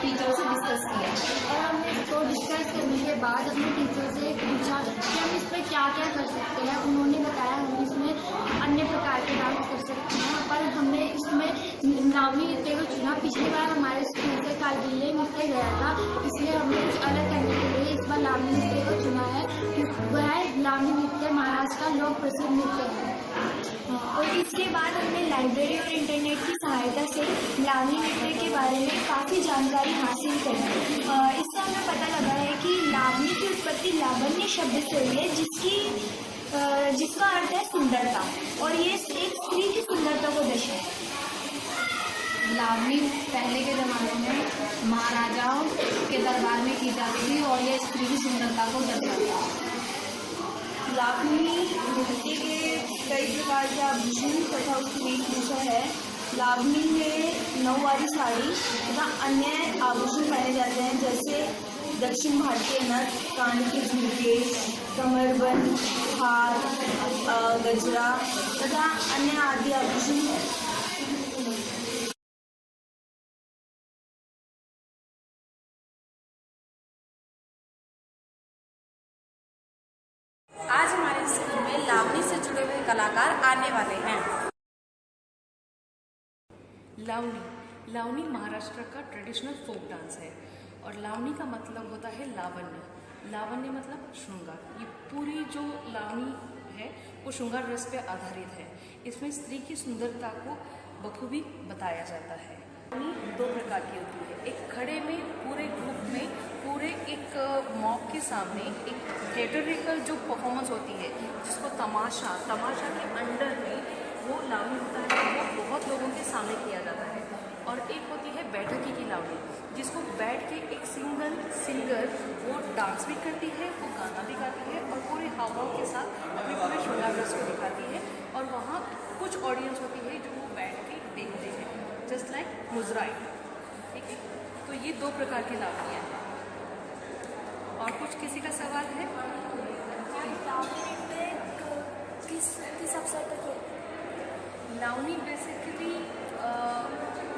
Teacher से discuss किया और हमने इसको डिस्कस करने के बाद अपने टीचर से पूछा कि हम इस पर क्या क्या कर सकते हैं। उन्होंने बताया हम इसमें अन्य प्रकार के डांस कर सकते हैं, पर हमने इसमें लावनी नृत्य को चुना। पिछली बार हमारे स्कूल से कालबिल्ले नृत्य गया था, इसलिए हमने कुछ अलग करने के लिए इस बार लावनी नृत्य को चुना है। वह लावनी नृत्य महाराष्ट्र का लोक प्रसिद्ध नृत्य है। और इसके बाद हमने लाइब्रेरी और इंटरनेट की सहायता से लावनी नृत्य के बारे में काफ़ी जानकारी हासिल करी। इससे हमें पता लगा है कि लावनी की उत्पत्ति लावण्य शब्द से हुई है, जिसका अर्थ है सुंदरता, और ये एक स्त्री की सुंदरता को दर्शाता है। लावनी पहले के ज़माने में महाराजाओं के दरबार में की जाती थी और ये स्त्री की सुंदरता को दर्शाता है। लावनी नृत्य के कई प्रकार के आभूषण तथा उसकी वेशभूषा है। लावनी में नौवारी साड़ी तथा अन्य आभूषण पहने जाते हैं, जैसे दक्षिण भारतीय नथ, कान के झुमके, कमरबंद, हार, गजरा तथा अन्य आदि आभूषण। आज हमारे स्कूल में लावनी से जुड़े हुए कलाकार आने वाले हैं। लावनी महाराष्ट्र का ट्रेडिशनल फोक डांस है और लावनी का मतलब होता है लावण्य। लावण्य मतलब श्रृंगार। ये पूरी जो लावनी है वो श्रृंगार रस पे आधारित है। इसमें स्त्री की सुंदरता को बखूबी बताया जाता है। लावनी दो प्रकार की होती है, एक खड़े में पूरे ग्रुप में पूरे एक मॉब के सामने एक थिएटरिकल जो परफॉर्मेंस होती है जिसको तमाशा के अंडर में वो लावनी होता है, वो बहुत लोगों के सामने किया जाता है। और एक होती है बैठकी की लावनी, जिसको बैठ के एक सिंगर वो डांस भी करती है, वो गाना भी गाती है और पूरे हावभाव के साथ अपने पूरे श्रृंगार रस को दिखाती है। और वहाँ कुछ ऑडियंस होती है जो वो बैठ के देखते हैं, जस्ट लाइक मुजराई। ठीक है, तो ये दो प्रकार की लावनियाँ हैं। और कुछ किसी का सवाल है? किस अवसर पर किया? लावनी बेसिकली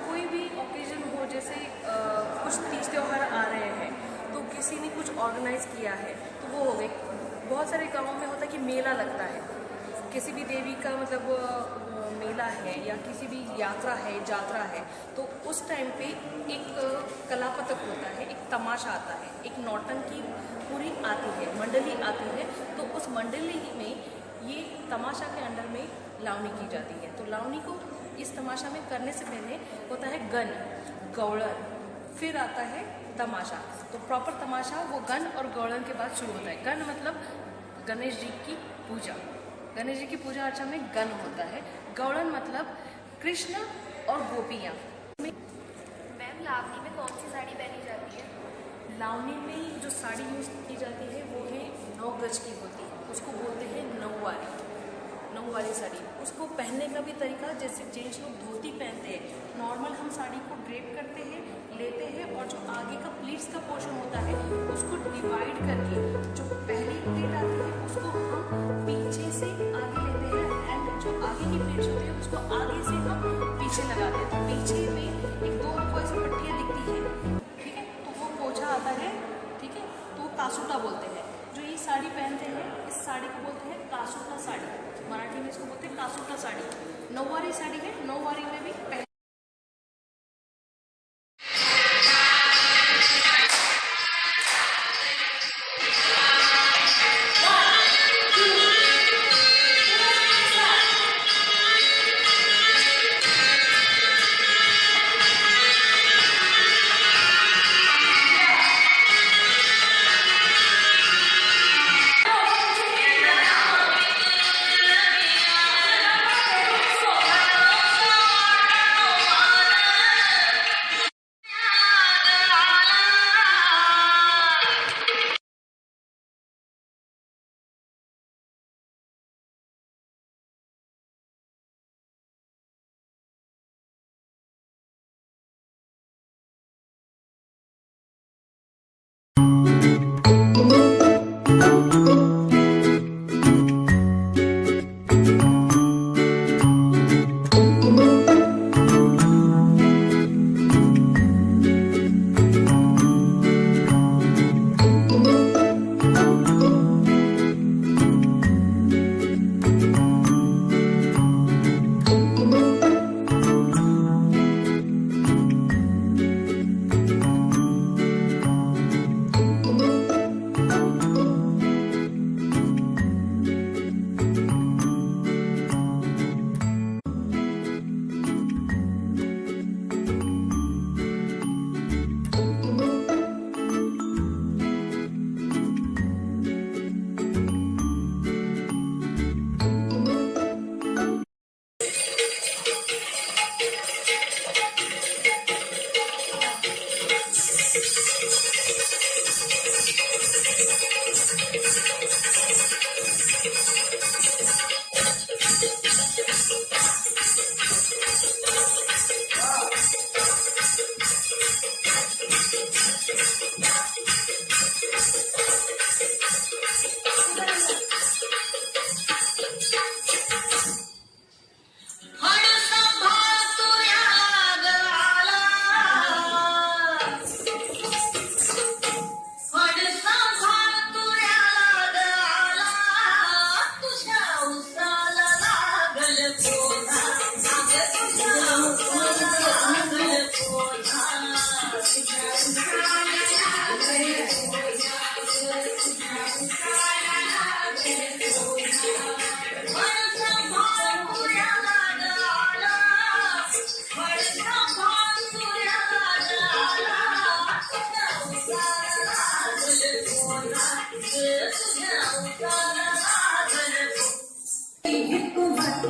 कोई भी ओकेजन हो, जैसे कुछ तीज त्यौहार आ रहे हैं तो किसी ने कुछ ऑर्गेनाइज किया है तो वो हो गए। बहुत सारे गाँवों में होता है कि मेला लगता है, किसी भी देवी का मतलब मेला है या किसी भी यात्रा है, तो उस टाइम पे एक कलापथक होता है, एक तमाशा आता है, एक नौटंकी पूरी आती है, मंडली आती है। तो उस मंडली में ये तमाशा के अंडर में लावनी की जाती है। तो लावनी को इस तमाशा में करने से पहले होता है गन, गौड़न, फिर आता है तमाशा। तो प्रॉपर तमाशा वो गन और गौड़न के बाद शुरू होता है। गन मतलब गणेश जी की पूजा, गणेश जी की पूजा अर्चना में गन होता है। गौड़न मतलब कृष्ण और गोपियाँ। मैम, लावनी में कौन सी साड़ी पहनी जाती है? लावनी में जो साड़ी यूज़ की जाती है वो है 9 गज की होती है, उसको बोलते हैं नौवारी साड़ी। उसको पहनने का भी तरीका, जैसे जेंट्स लोग धोती पहनते हैं, नॉर्मल हम साड़ी को ड्रेप करते हैं, लेते हैं और जो आगे का प्लीट्स का पोर्शन होता है उसको डिवाइड करके जो पहली प्लेट आती है उसको हम पीछे से आगे लेते हैं एंड जो आगे की प्लेट्स होती है उसको आगे से हम पीछे लगाते हैं। तो पीछे में एक दो हमको ऐसी पट्टियाँ दिखती है, ठीक है, तो वो पोछा आता है, ठीक है, तो कासूटा बोलते हैं। जो ये साड़ी पहनते हैं इस साड़ी को बोलते हैं कासूटा साड़ी, मराठी में इसको बोलते हैं कासूटा साड़ी। नौवारी साड़ी है, नौवारी में भी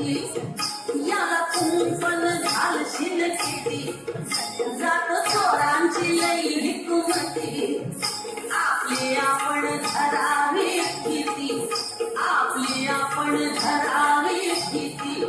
किती याला कुंपण घालशील किती जात चोरांची लई हिकुमती आपली आपण धरावी किती आपली आपण धरावी किती